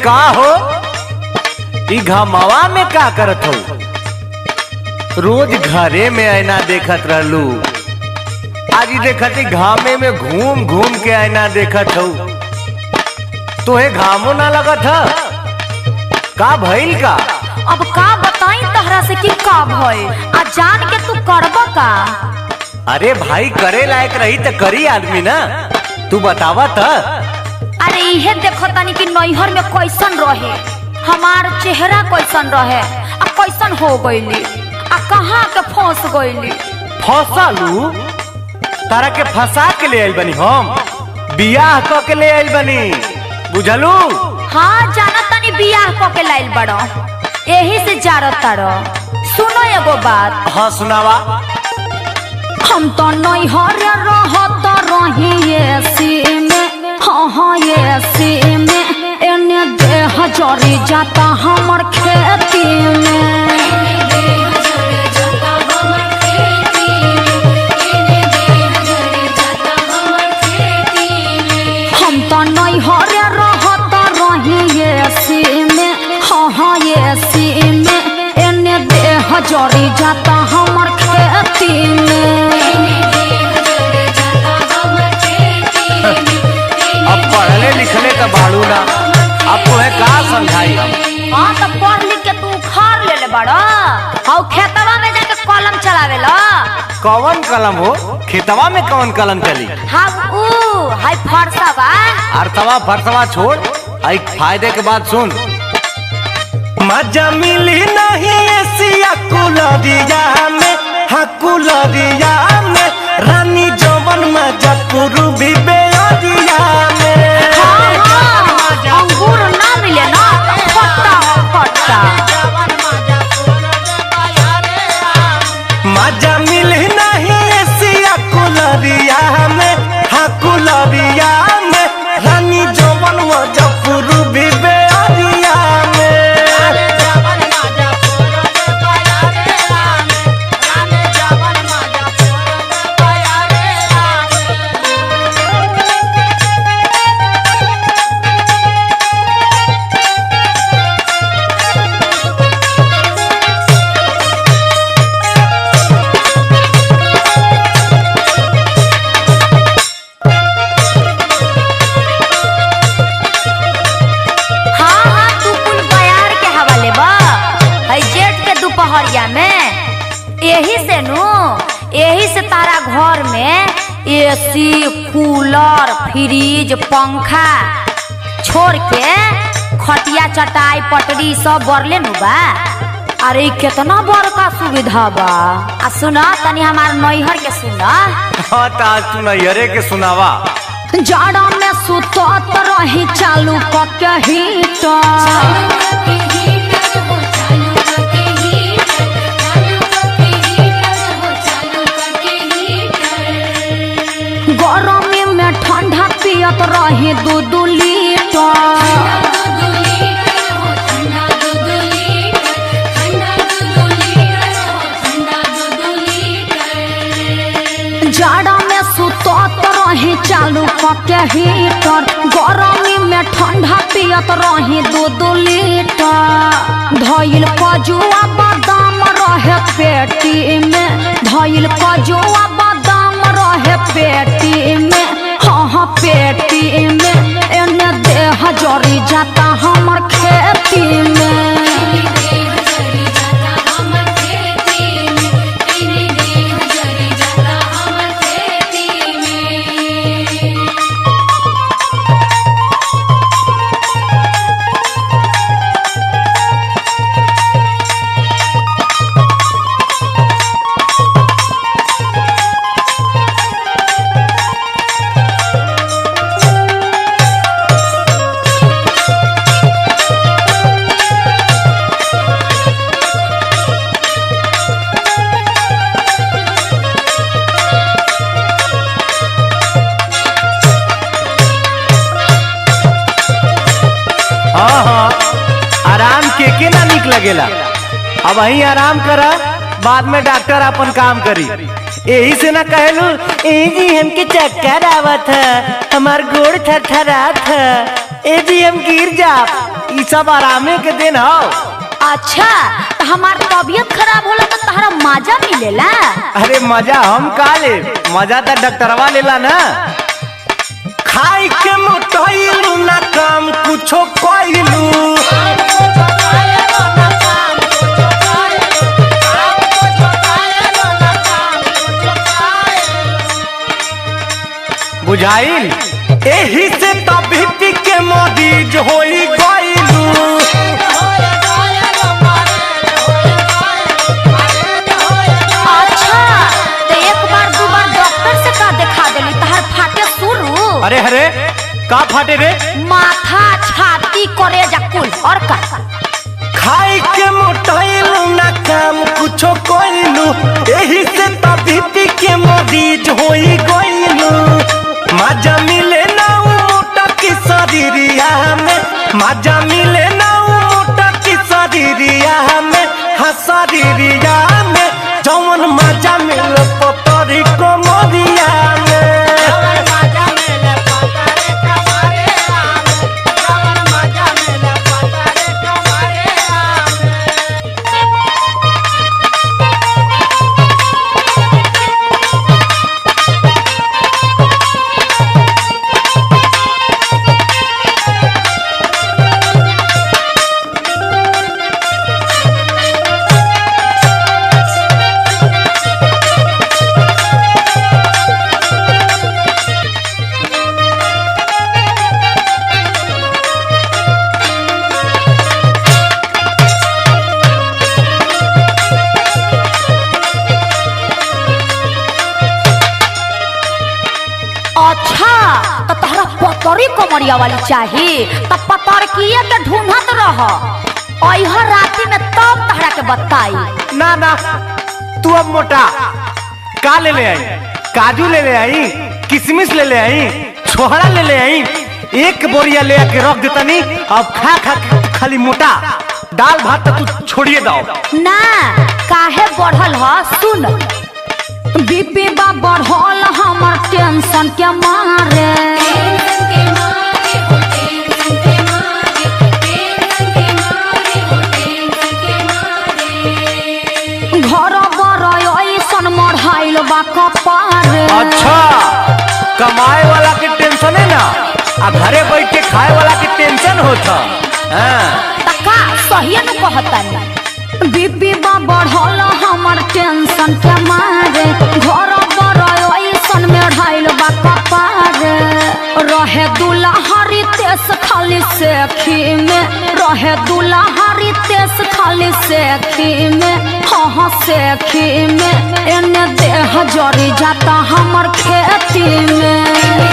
का हो ई घमावा में का करत हो? रोज घरे में आईना देखत रहलू, आज देखती घामे में घूम घूम के आईना देखत हो। तोहे घामो ना लगत है का भइल का? अब का बताई तहरा से कि का भइल आ जान के तू करब का? अरे भाई करे लायक रही तो करी आदमी ना, तू बतावा था। अरे इहे देखो तनी कि नैहर में कैसन रहे, हमार चेहरा कैसन रहे आ कैसन हो गईली आ कहाँ के फंस गईली। फंसालू? तारा के फंसा के ले आई बनी, हम बियाह क के ले आई बनी, बुझलू? हाँ जाना तनी बियाह क के लाइल बड़ो, यही से जारत तारो। सुनो एगो बात। हाँ सुनावा। हम तो नैहर रहत रही एसी में, हाँ एसी में, एने देह जरी जाता हमर खेती में। हम तो नैहर रहत रही एसी में, हाँ एसी में, एने देह जरी जाता हमर खेती में। अब पढ़ले लिखले तो बाड़ू ना, अब तुम्हें का समझाई हम? हाँ तो पढ़ लिख के तू उखाड़ ले बड़ा, और खेतवा में जाके कलम चलावेला। कौन कलम हो? खेतवा में कौन कलम चली? हाँ हाय फरसवा। अर्थवा फरसवा छोड़, आई फायदे के बाद सुन। मजा मिली नहीं एसिया कुलरिया में, हाँ कुलरिया में, रानी जवन मजा पूर्वी बेअरिया में। हाँ अंगूर ना मिले ना खट्टा खट्टा। मजा मिली नहीं एसिया कुलरिया में, हाँ कुलरिया में, रानी जवन मजा पूर्वी बेअरिया में। यही से तारा घर में एसी कूलर फ्रिज पंखा छोड़ के खटिया चटाई पटरी सब बरले नु बा। अरे कितना बड़का सुविधा बा। आ सुना तनी हमार नैहर के सुना। हाँ तो आज तू नैहरे के सुनावा। जाड़ा में सुतत रही चालू के हीटर, गरमी में ठंडा पियत रही 2-2 लीटर। जाड़ा में सुतत रही चालू के हीटर, गरमी में ठंडा पियत रही 2-2 लीटर। धइल कजुआ बादाम रहे पेटी में, धइल कजुआ बादाम रहे पेटी में, हाँ पेटी में, एने देह जरी जाता हमर खेती में। लगेला। अब वही आराम करा, बाद में डॉक्टर अपन काम करी। यही से ना कहलू ए जी हमके चक्कर आवत है, हमार गोड़ थरथरात है, ए जी हम गिर जा, ई सब आरामे के दिन हो। अच्छा तो हमार तबीयत खराब होला तो तहरा मजा मिलेला? अरे मजा हम का ले, मजा तो डॉक्टरवा लेला ना। खाई के मोटाइलू ना काम कुछो कइलू, बुझाइल? एही से तबीयत के मरीज होई गइलू। अच्छा तो एक बार दो बार डॉक्टर से का दिखा देली तहर फाटे शुरू? अरे अरे का फाटे रे? माथा छाती करेजा कुल और का? खाई के मोटाइलू ना काम कुछो कइलू, एही से तबीयत के मरीज होई गइलू। मजा मिले ना उ मोटा की शरीरिया में, मजा मिले ना उ मोटा की शरीरिया में, हाँ शरीरिया में जौन मजा मिले पतरी कमरिया में। अच्छा तो तहरा पतरी कमरिया वाली चाहिए तो पतर किए के ढूंढत रह अइहर राती में तब तहरा के बताई। ना ना तू अब मोटा का ले ले आई? काजू ले ले आई, किशमिश ले ले आई, छोहरा ले ले आई, एक बोरिया ले आके रख देता नहीं। अब खा खा खाली मोटा, दाल भात तो तू छोड़िए दो ना। काहे बढ़ल ह सुन, बीपी बा बढ़ल हमर टेंशन के मारे। घर बर ऐसन मढ़ाइल बा कपारे। अच्छा कमाए वाला के टेंशन है ना, आ घरे बैठ के खाए वाला के टेंशन होता। तका सही न कहतानी, बीपी बा बढ़ल हमर टेंशन के मारे। घर बर ऐसन मढ़ाइल बा कपारे। रहे दुल्हरी तेस खाली सेखी में, रहे दुल्हरी तेस खाली सेखी में, हाँ सेखी में। एने देह जरी जाता हमर खेती में।